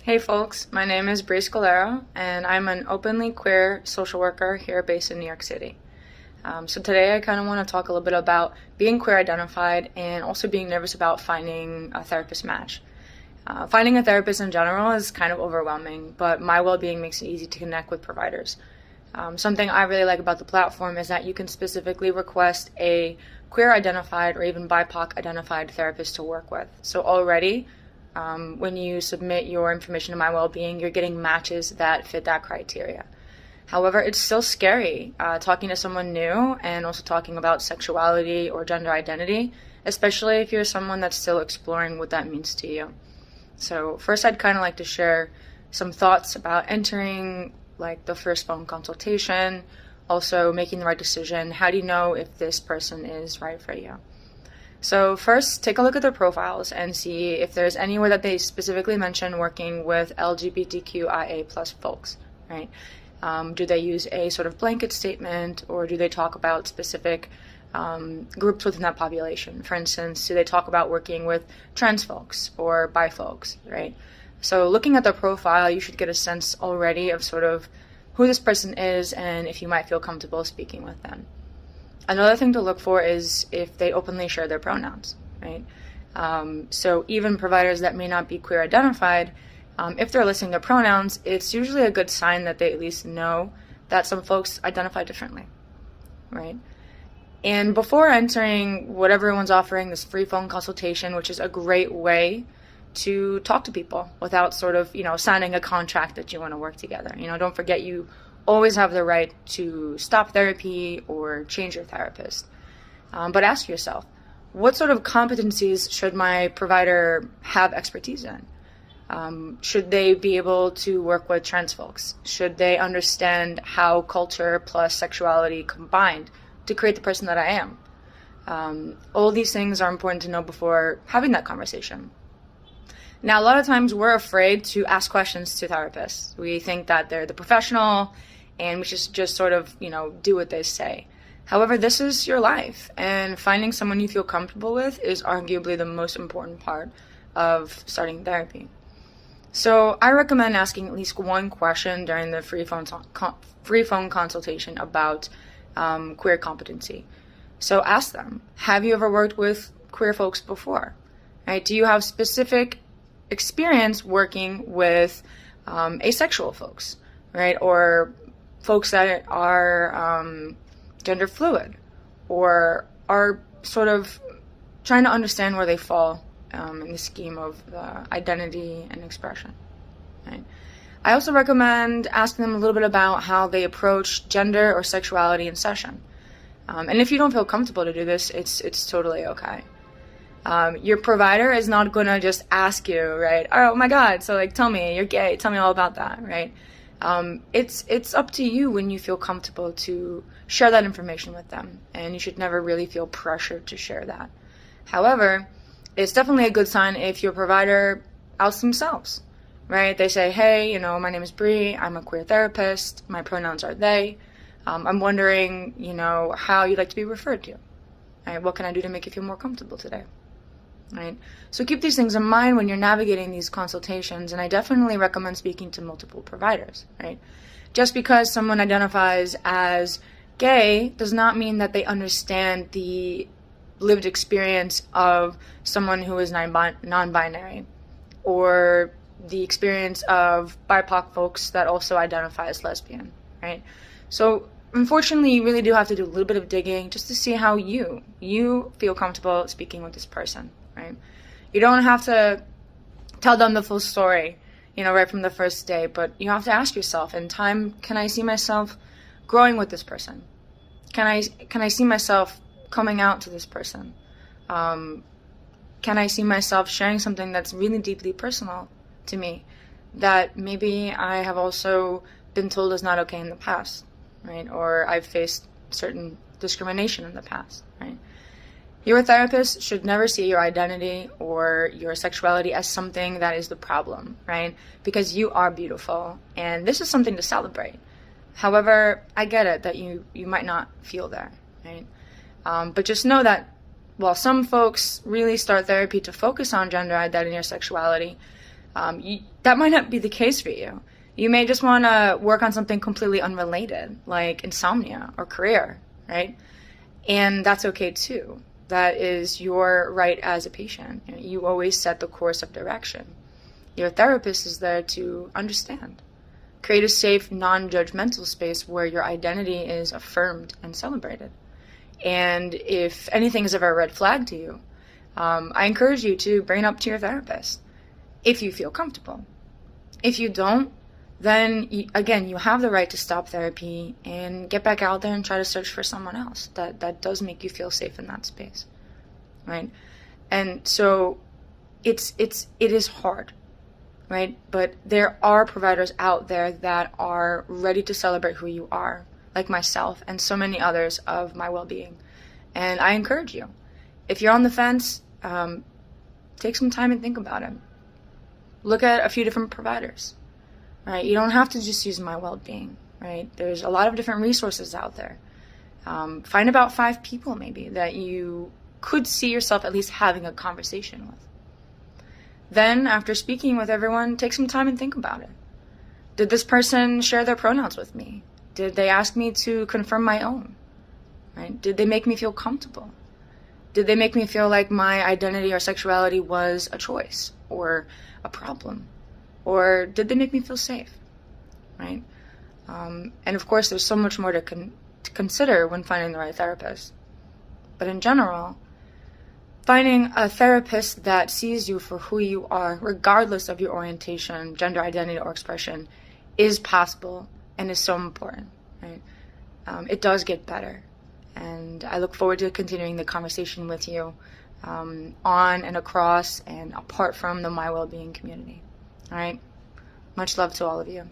Hey folks, my name is Brie Scolaro, and I'm an openly queer social worker here based in New York City. So today I kind of want to talk a little bit about being queer identified and also being nervous about finding a therapist match. Finding a therapist in general is kind of overwhelming, but MyWellbeing makes it easy to connect with providers. Something I really like about the platform is that you can specifically request a queer identified or even BIPOC identified therapist to work with. So already, when you submit your information to MyWellbeing, you're getting matches that fit that criteria. However, it's still scary talking to someone new and also talking about sexuality or gender identity, especially if you're someone that's still exploring what that means to you. So first, I'd kind of like to share some thoughts about entering like the first phone consultation, also making the right decision. How do you know if this person is right for you? So first, take a look at their profiles and see if there's anywhere that they specifically mention working with LGBTQIA+ folks, right? Do they use a sort of blanket statement, or do they talk about specific groups within that population? For instance, do they talk about working with trans folks or bi folks, right? So looking at their profile, you should get a sense already of sort of who this person is and if you might feel comfortable speaking with them. Another thing to look for is if they openly share their pronouns, right? So even providers that may not be queer identified, if they're listing their pronouns, it's usually a good sign that they at least know that some folks identify differently, right? And before entering what everyone's offering, this free phone consultation, which is a great way to talk to people without sort of, signing a contract that you want to work together. Don't forget you always have the right to stop therapy or change your therapist. But ask yourself, what sort of competencies should my provider have expertise in? Should they be able to work with trans folks? Should they understand how culture plus sexuality combined to create the person that I am? All these things are important to know before having that conversation. Now, a lot of times we're afraid to ask questions to therapists. We think that they're the professional and we should just sort of, do what they say. However, this is your life, and finding someone you feel comfortable with is arguably the most important part of starting therapy. So I recommend asking at least one question during the free phone consultation about queer competency. So ask them, have you ever worked with queer folks before? Right? Do you have specific experience working with asexual folks, right? Or folks that are gender fluid, or are sort of trying to understand where they fall in the scheme of identity and expression, right? I also recommend asking them a little bit about how they approach gender or sexuality in session. And if you don't feel comfortable to do this, it's totally okay. Your provider is not going to just ask you, right? Oh my God, so tell me, you're gay, tell me all about that, right? It's up to you when you feel comfortable to share that information with them, and you should never really feel pressured to share that. However, it's definitely a good sign if your provider outs themselves, right? They say, hey, my name is Brie, I'm a queer therapist, my pronouns are they, I'm wondering, how you'd like to be referred to, right? What can I do to make you feel more comfortable today? Right? So keep these things in mind when you're navigating these consultations, and I definitely recommend speaking to multiple providers, right? Just because someone identifies as gay does not mean that they understand the lived experience of someone who is non-binary, or the experience of BIPOC folks that also identify as lesbian, right? So unfortunately, you really do have to do a little bit of digging just to see how you feel comfortable speaking with this person. Right? You don't have to tell them the full story, right from the first day, but you have to ask yourself, in time, can I see myself growing with this person? Can I see myself coming out to this person? Can I see myself sharing something that's really deeply personal to me that maybe I have also been told is not okay in the past, right? Or I've faced certain discrimination in the past, right? Your therapist should never see your identity or your sexuality as something that is the problem, right? Because you are beautiful, and this is something to celebrate. However, I get it that you might not feel that, right? But just know that while some folks really start therapy to focus on gender identity or sexuality, that might not be the case for you. You may just want to work on something completely unrelated, like insomnia or career, right? And that's okay too. That is your right as a patient. You always set the course of direction. Your therapist is there to understand. Create a safe, non-judgmental space where your identity is affirmed and celebrated. And if anything is ever a red flag to you, I encourage you to bring it up to your therapist if you feel comfortable. If you don't, then again, you have the right to stop therapy and get back out there and try to search for someone else that does make you feel safe in that space, right? And so it is hard, right? But there are providers out there that are ready to celebrate who you are, like myself and so many others of MyWellbeing. And I encourage you, if you're on the fence, take some time and think about it. Look at a few different providers, right? You don't have to just use MyWellbeing, right? There's a lot of different resources out there. Find about 5 people maybe that you could see yourself at least having a conversation with. Then, after speaking with everyone, take some time and think about it. Did this person share their pronouns with me? Did they ask me to confirm my own? Right? Did they make me feel comfortable? Did they make me feel like my identity or sexuality was a choice or a problem? Or did they make me feel safe? Right? And of course, there's so much more to consider when finding the right therapist. But in general, finding a therapist that sees you for who you are, regardless of your orientation, gender identity, or expression, is possible and is so important. Right? It does get better. And I look forward to continuing the conversation with you on and across and apart from the MyWellbeing community. All right? Much love to all of you.